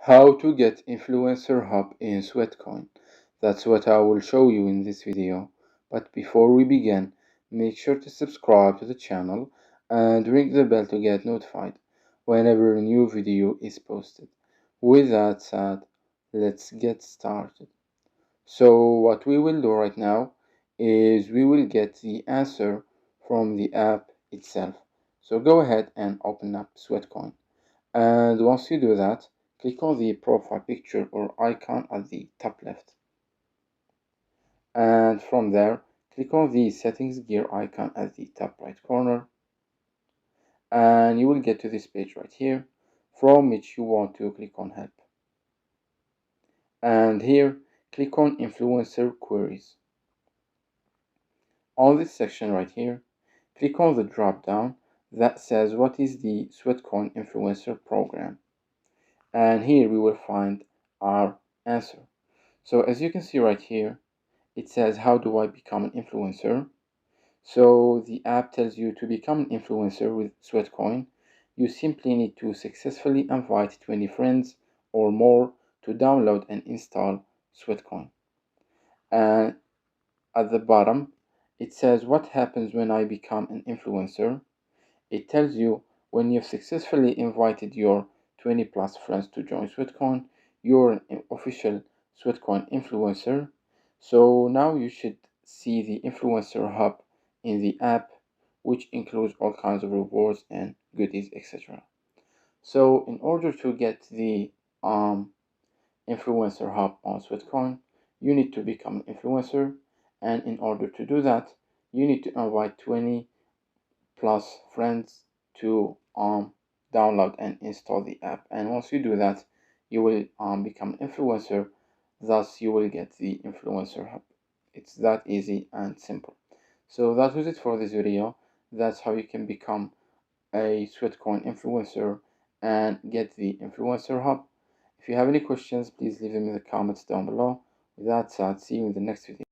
How to get influencer hub in Sweatcoin. That's what I will show you in this video. But before we begin, make sure to subscribe to the channel and ring the bell to get notified whenever a new video is posted. With that said, let's get started. So what we will do right now is we will get the answer from the app itself. So go ahead and open up Sweatcoin. And once you do that, click on the profile picture or icon at the top left. And from there, click on the settings gear icon at the top right corner. And you will get to this page right here, from which you want to click on help. And here, click on influencer queries. On this section right here, click on the drop down that says what is the Sweatcoin influencer program. And here we will find our answer. So as you can see right here, it says how do I become an influencer. So the app tells you to become an influencer with Sweatcoin, you simply need to successfully invite 20 friends or more to download and install Sweatcoin. And at the bottom, it says what happens when I become an influencer. It tells you when you've successfully invited your 20 plus friends to join Sweatcoin, you're an official Sweatcoin influencer. So now you should see the influencer hub in the app, which includes all kinds of rewards and goodies, etc. So in order to get the influencer hub on Sweatcoin, you need to become an influencer, and in order to do that, you need to invite 20 plus friends to download and install the app. And once you do that, you will become an influencer. Thus, you will get the influencer hub. It's that easy and simple. So that was it for this video. That's how you can become a Sweatcoin influencer and get the influencer hub. If you have any questions, please leave them in the comments down below. With that said, see you in the next video.